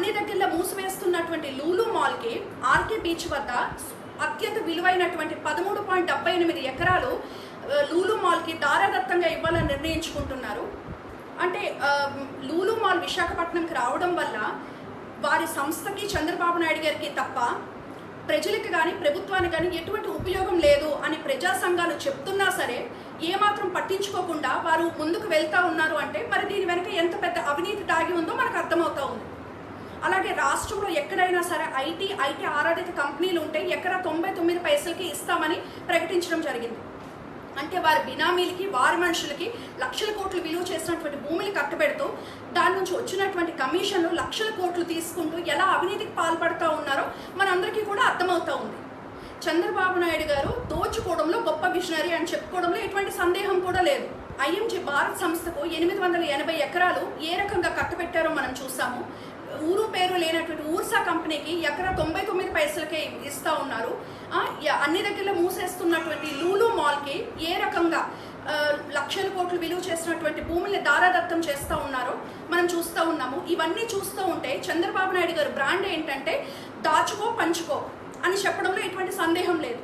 అన్ని దగ్గరలో మూసివేస్తున్నటువంటి లూలు మాల్కి ఆర్కే బీచ్ వద్ద అత్యంత విలువైనటువంటి 13.78 ఎకరాలు లూలు మాల్కి దారాదత్తంగా ఇవ్వాలని నిర్ణయించుకుంటున్నారు. అంటే లూలు మాల్ విశాఖపట్నంకి రావడం వల్ల వారి సంస్థకి చంద్రబాబు నాయుడు గారికి తప్ప ప్రజలకు కానీ ప్రభుత్వానికి కానీ ఎటువంటి ఉపయోగం లేదు అని ప్రజా సంఘాలు చెప్తున్నా సరే ఏమాత్రం పట్టించుకోకుండా వారు ముందుకు వెళ్తా ఉన్నారు అంటే మరి దీని వెనక ఎంత పెద్ద అవినీతి దాగి ఉందో మనకు అర్థమవుతా ఉంది. అలాగే రాష్ట్రంలో ఎక్కడైనా సరే ఐటీ ఆరాధిత కంపెనీలు ఉంటే ఎకరా 99 పైసలకి ఇస్తామని ప్రకటించడం జరిగింది. అంటే వారి బినామీలకి వారి మనుషులకి లక్షల కోట్లు విలువ చేసినటువంటి భూమిని కట్టబెడుతూ దాని నుంచి వచ్చినటువంటి కమిషన్లు లక్షల కోట్లు తీసుకుంటూ ఎలా అవినీతికి పాల్పడుతూ ఉన్నారో మనందరికీ కూడా అర్థమవుతా ఉంది. చంద్రబాబు నాయుడు గారు దోచుకోవడంలో గొప్ప విజనరీ అని చెప్పుకోవడంలో ఎటువంటి సందేహం కూడా లేదు. ఐఎంజీ భారత్ సంస్థకు 880 ఎకరాలు ఏ రకంగా కట్టబెట్టారో మనం చూసాము. ఊరు పేరు లేనటువంటి ఊర్సా కంపెనీకి ఎకరా 99 పైసలకే ఇస్తా ఉన్నారు. అన్ని దగ్గరలో మూసేస్తున్నటువంటి లూలు మాల్కి ఏ రకంగా లక్షల కోట్లు విలువ చేసినటువంటి భూముల్ని దారాదత్తం చేస్తూ ఉన్నారో మనం చూస్తూ ఉన్నాము. ఇవన్నీ చూస్తూ ఉంటే చంద్రబాబు నాయుడు గారు బ్రాండ్ ఏంటంటే దాచుకో పంచుకో అని చెప్పడంలో ఎటువంటి సందేహం లేదు.